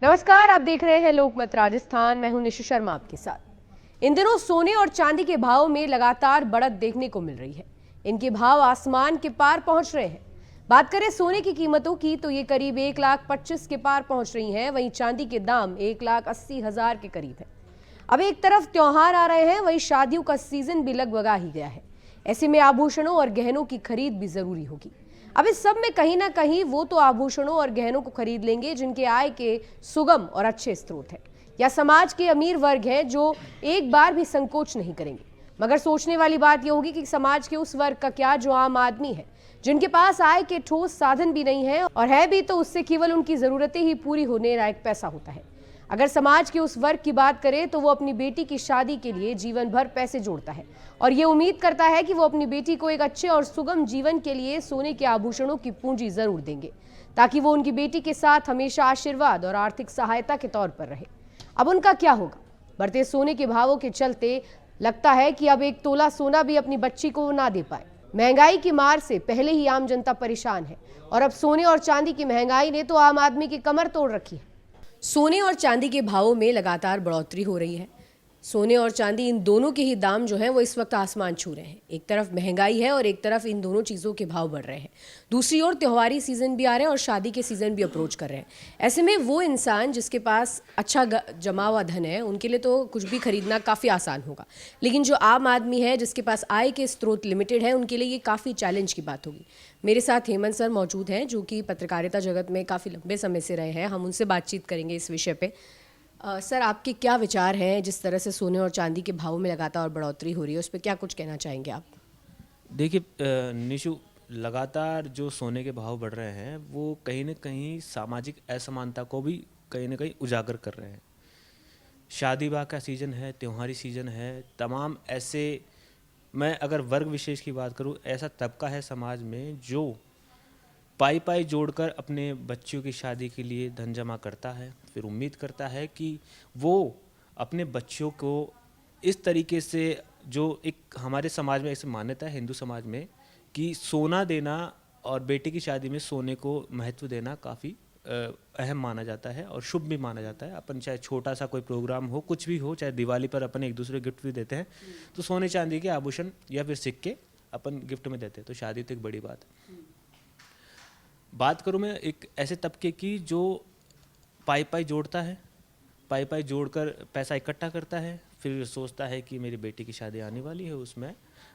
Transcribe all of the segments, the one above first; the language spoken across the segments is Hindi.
नमस्कार, आप देख रहे हैं लोकमत राजस्थान। मैं हूं निशु शर्मा आपके साथ। इन दिनों सोने और चांदी के भाव में लगातार बढ़त देखने को मिल रही है। इनके भाव आसमान के पार पहुंच रहे हैं। बात करें सोने की कीमतों की तो ये करीब 1,25,000 के पार पहुंच रही हैं। वहीं चांदी के दाम 1,80,000 के करीब है। अब एक तरफ त्योहार आ रहे हैं, वहीं शादियों का सीजन भी लगभग आ ही गया है। ऐसे में आभूषणों और गहनों की खरीद भी जरूरी होगी। अब इस सब में कहीं ना कहीं वो तो आभूषणों और गहनों को खरीद लेंगे जिनके आय के सुगम और अच्छे स्रोत हैं, या समाज के अमीर वर्ग हैं जो एक बार भी संकोच नहीं करेंगे। मगर सोचने वाली बात यह होगी कि समाज के उस वर्ग का क्या जो आम आदमी है, जिनके पास आय के ठोस साधन भी नहीं है, और है भी तो उससे केवल उनकी जरूरतें ही पूरी होने लायक पैसा होता है। अगर समाज के उस वर्ग की बात करें तो वो अपनी बेटी की शादी के लिए जीवन भर पैसे जोड़ता है और ये उम्मीद करता है कि वो अपनी बेटी को एक अच्छे और सुगम जीवन के लिए सोने के आभूषणों की पूंजी जरूर देंगे, ताकि वो उनकी बेटी के साथ हमेशा आशीर्वाद और आर्थिक सहायता के तौर पर रहे। अब उनका क्या होगा? बढ़ते सोने के भावों के चलते लगता है कि अब 1 तोला सोना भी अपनी बच्ची को ना दे पाए। महंगाई की मार से पहले ही आम जनता परेशान है और अब सोने और चांदी की महंगाई ने तो आम आदमी की कमर तोड़ रखी है। सोने और चांदी के भावों में लगातार बढ़ोतरी हो रही है। सोने और चांदी, इन दोनों के ही दाम जो हैं वो इस वक्त आसमान छू रहे हैं। एक तरफ महंगाई है और एक तरफ इन दोनों चीज़ों के भाव बढ़ रहे हैं। दूसरी ओर त्योहारी सीजन भी आ रहे हैं और शादी के सीजन भी अप्रोच कर रहे हैं। ऐसे में वो इंसान जिसके पास अच्छा जमा हुआ धन है, उनके लिए तो कुछ भी खरीदना काफ़ी आसान होगा। लेकिन जो आम आदमी है, जिसके पास आय के स्रोत लिमिटेड है, उनके लिए ये काफ़ी चैलेंज की बात होगी। मेरे साथ हेमंत सर मौजूद हैं, जो कि पत्रकारिता जगत में काफ़ी लंबे समय से रहे हैं। हम उनसे बातचीत करेंगे इस विषय पे। सर, आपके क्या विचार हैं जिस तरह से सोने और चांदी के भावों में लगातार बढ़ोतरी हो रही है, उस पर क्या कुछ कहना चाहेंगे आप? देखिए निशु, लगातार जो सोने के भाव बढ़ रहे हैं वो कहीं न कहीं सामाजिक असमानता को भी कहीं न कहीं उजागर कर रहे हैं। शादी ब्याह का सीज़न है, त्योहारी सीज़न है, तमाम ऐसे, मैं अगर वर्ग विशेष की बात करूं, ऐसा तबका है समाज में जो पाई पाई जोड़कर अपने बच्चों की शादी के लिए धन जमा करता है, फिर उम्मीद करता है कि वो अपने बच्चों को इस तरीके से, जो एक हमारे समाज में ऐसी मान्यता है हिंदू समाज में कि सोना देना और बेटी की शादी में सोने को महत्व देना काफ़ी अहम माना जाता है और शुभ भी माना जाता है। अपन चाहे छोटा सा कोई प्रोग्राम हो, कुछ भी हो, चाहे दिवाली पर अपन एक दूसरे गिफ्ट भी देते हैं, तो सोने चांदी के आभूषण या फिर सिक्के अपन गिफ्ट में देते हैं, तो शादी तो एक बड़ी बात है। बात करूँ मैं एक ऐसे तबके की जो पाई पाई जोड़ता है, पाई पाई जोड़कर पैसा इकट्ठा करता है, फिर सोचता है कि मेरी बेटी की शादी आने वाली है, उसमें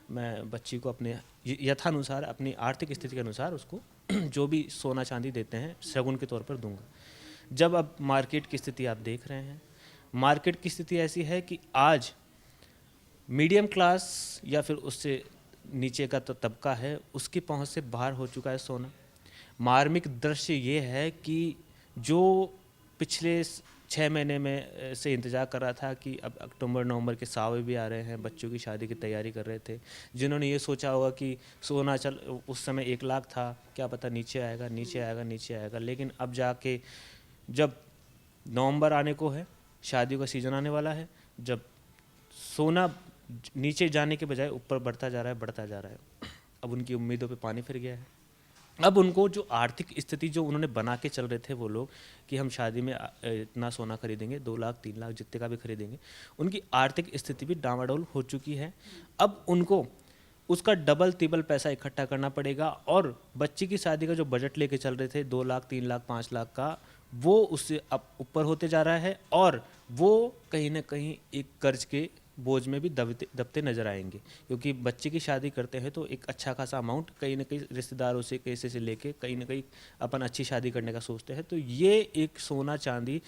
मैं बच्ची को अपने यथानुसार, अपनी आर्थिक स्थिति के अनुसार उसको जो भी सोना चांदी देते हैं शगुन के तौर पर दूंगा। जब अब मार्केट की स्थिति आप देख रहे हैं, मार्केट की स्थिति ऐसी है कि आज मीडियम क्लास या फिर उससे नीचे का तो तबका है, उसकी पहुंच से बाहर हो चुका है सोना। मार्मिक दृश्य ये है कि जो पिछले 6 महीने में से इंतज़ार कर रहा था कि अब अक्टूबर नवंबर के सावे भी आ रहे हैं, बच्चों की शादी की तैयारी कर रहे थे, जिन्होंने ये सोचा होगा कि सोना चल उस समय 1 लाख था, क्या पता नीचे आएगा नीचे आएगा नीचे आएगा, लेकिन अब जाके जब नवंबर आने को है, शादियों का सीज़न आने वाला है, जब सोना नीचे जाने के बजाय ऊपर बढ़ता जा रहा है, बढ़ता जा रहा है, अब उनकी उम्मीदों पे पानी फिर गया है। अब उनको जो आर्थिक स्थिति जो उन्होंने बना के चल रहे थे वो लोग कि हम शादी में इतना सोना खरीदेंगे, 2 लाख 3 लाख जितने का भी खरीदेंगे, उनकी आर्थिक स्थिति भी डामाडोल हो चुकी है। अब उनको उसका डबल तिबल पैसा इकट्ठा करना पड़ेगा और बच्ची की शादी का जो बजट लेके चल रहे थे 2 लाख 3 लाख 5 लाख का, वो उससे अब ऊपर होते जा रहा है और वो कहीं ना कहीं एक कर्ज के बोझ में भी दबते नजर आएंगे, क्योंकि बच्चे की शादी करते हैं तो एक अच्छा खासा अमाउंट कहीं ना कहीं रिश्तेदारों से कैसे से लेके कहीं ना कहीं अपन अच्छी शादी करने का सोचते हैं। तो ये एक सोना चांदी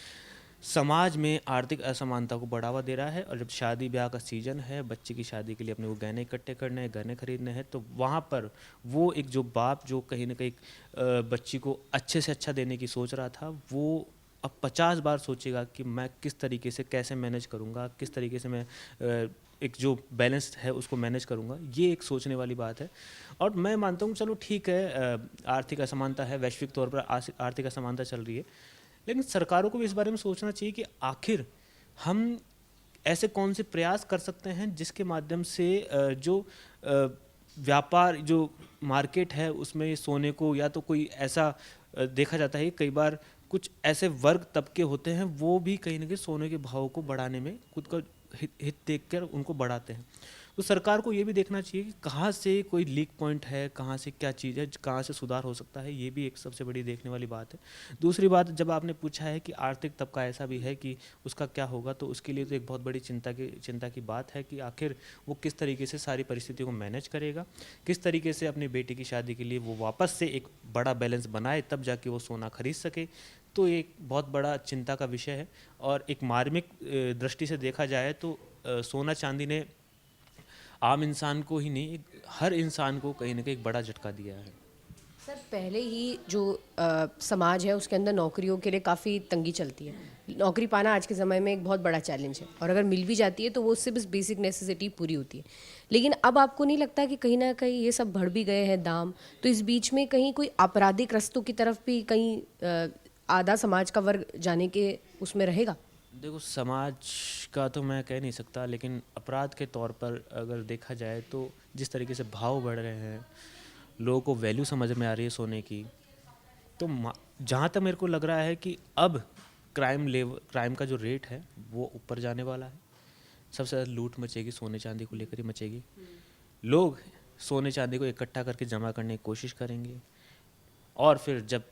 समाज में आर्थिक असमानता को बढ़ावा दे रहा है। और जब शादी ब्याह का सीजन है, बच्चे की शादी के लिए अपने को गहने इकट्ठे करने हैं, गहने खरीदने हैं, तो वहाँ पर वो एक जो बाप जो कहीं ना कहीं बच्ची को अच्छे से अच्छा देने की सोच रहा था, वो अब 50 बार सोचेगा कि मैं किस तरीके से कैसे मैनेज करूँगा, किस तरीके से मैं एक जो बैलेंस है उसको मैनेज करूँगा। ये एक सोचने वाली बात है। और मैं मानता हूँ चलो ठीक है, आर्थिक असमानता है, वैश्विक तौर पर आर्थिक असमानता चल रही है, लेकिन सरकारों को भी इस बारे में सोचना चाहिए कि आखिर हम ऐसे कौन से प्रयास कर सकते हैं जिसके माध्यम से जो व्यापार, जो मार्केट है उसमें सोने को, या तो कोई ऐसा देखा जाता है कई बार कुछ ऐसे वर्ग तबके होते हैं वो भी कहीं ना कहीं सोने के भाव को बढ़ाने में खुद का हित देखकर उनको बढ़ाते हैं। तो सरकार को ये भी देखना चाहिए कि कहाँ से कोई लीक पॉइंट है, कहाँ से क्या चीज़ है, कहाँ से सुधार हो सकता है, ये भी एक सबसे बड़ी देखने वाली बात है। दूसरी बात, जब आपने पूछा है कि आर्थिक तबका ऐसा भी है कि उसका क्या होगा, तो उसके लिए तो एक बहुत बड़ी चिंता की बात है कि आखिर वो किस तरीके से सारी परिस्थितियों को मैनेज करेगा, किस तरीके से अपनी बेटी की शादी के लिए वो वापस से एक बड़ा बैलेंस बनाए, तब जाके वो सोना खरीद सके। तो एक बहुत बड़ा चिंता का विषय है। और एक मार्मिक दृष्टि से देखा जाए तो सोना चांदी ने आम इंसान को ही नहीं, हर इंसान को कहीं ना कहीं एक बड़ा झटका दिया है। सर, पहले ही जो समाज है उसके अंदर नौकरियों के लिए काफ़ी तंगी चलती है। नौकरी पाना आज के ज़माने में एक बहुत बड़ा चैलेंज है, और अगर मिल भी जाती है तो वो उससे बस बेसिक नेसेसिटी पूरी होती है। लेकिन अब आपको नहीं लगता कि कहीं ना कहीं ये सब बढ़ भी गए हैं दाम, तो इस बीच में कहीं कोई आपराधिक रस्तों की तरफ भी कहीं आधा समाज का वर्ग जाने के उसमें रहेगा? देखो, समाज का तो मैं कह नहीं सकता, लेकिन अपराध के तौर पर अगर देखा जाए तो जिस तरीके से भाव बढ़ रहे हैं, लोगों को वैल्यू समझ में आ रही है सोने की, तो जहाँ तक मेरे को लग रहा है कि अब क्राइम का जो रेट है वो ऊपर जाने वाला है। सबसे ज़्यादा लूट मचेगी सोने चांदी को लेकर ही मचेगी। लोग सोने चांदी को इकट्ठा करके जमा करने की कोशिश करेंगे, और फिर जब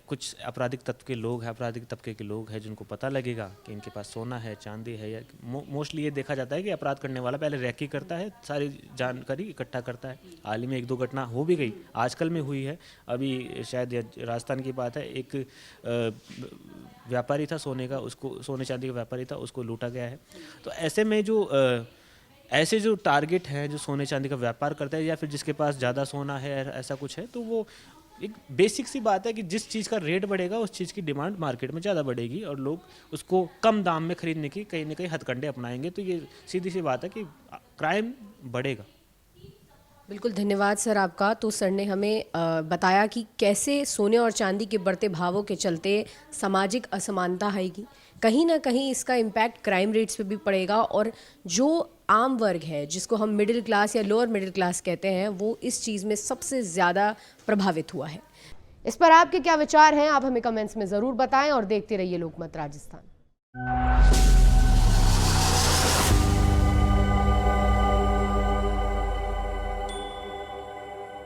कुछ आपराधिक तबके के लोग हैं जिनको पता लगेगा कि इनके पास सोना है, चांदी है, या मोस्टली ये देखा जाता है कि अपराध करने वाला पहले रैकी करता है, सारी जानकारी इकट्ठा करता है। हाल ही में 1-2 घटना हो भी गई, आजकल में हुई है, अभी शायद राजस्थान की बात है, एक व्यापारी था सोने का, उसको सोने चांदी का व्यापारी था, उसको लूटा गया है। तो ऐसे में ऐसे जो टारगेट हैं जो सोने चांदी का व्यापार करता है, या फिर जिसके पास ज़्यादा सोना है, ऐसा कुछ है, तो वो एक बेसिक सी बात है कि जिस चीज़ का रेट बढ़ेगा उस चीज़ की डिमांड मार्केट में ज़्यादा बढ़ेगी, और लोग उसको कम दाम में खरीदने की कहीं ना कहीं हथकंडे अपनाएंगे। तो ये सीधी सी बात है कि क्राइम बढ़ेगा। बिल्कुल, धन्यवाद सर आपका। तो सर ने हमें बताया कि कैसे सोने और चांदी के बढ़ते भावों के चलते सामाजिक असमानता आएगी, कहीं ना कहीं इसका इम्पैक्ट क्राइम रेट्स पे भी पड़ेगा, और जो आम वर्ग है जिसको हम मिडिल क्लास या लोअर मिडिल क्लास कहते हैं, वो इस चीज़ में सबसे ज़्यादा प्रभावित हुआ है। इस पर आपके क्या विचार हैं, आप हमें कमेंट्स में ज़रूर बताएं, और देखते रहिए लोकमत राजस्थान।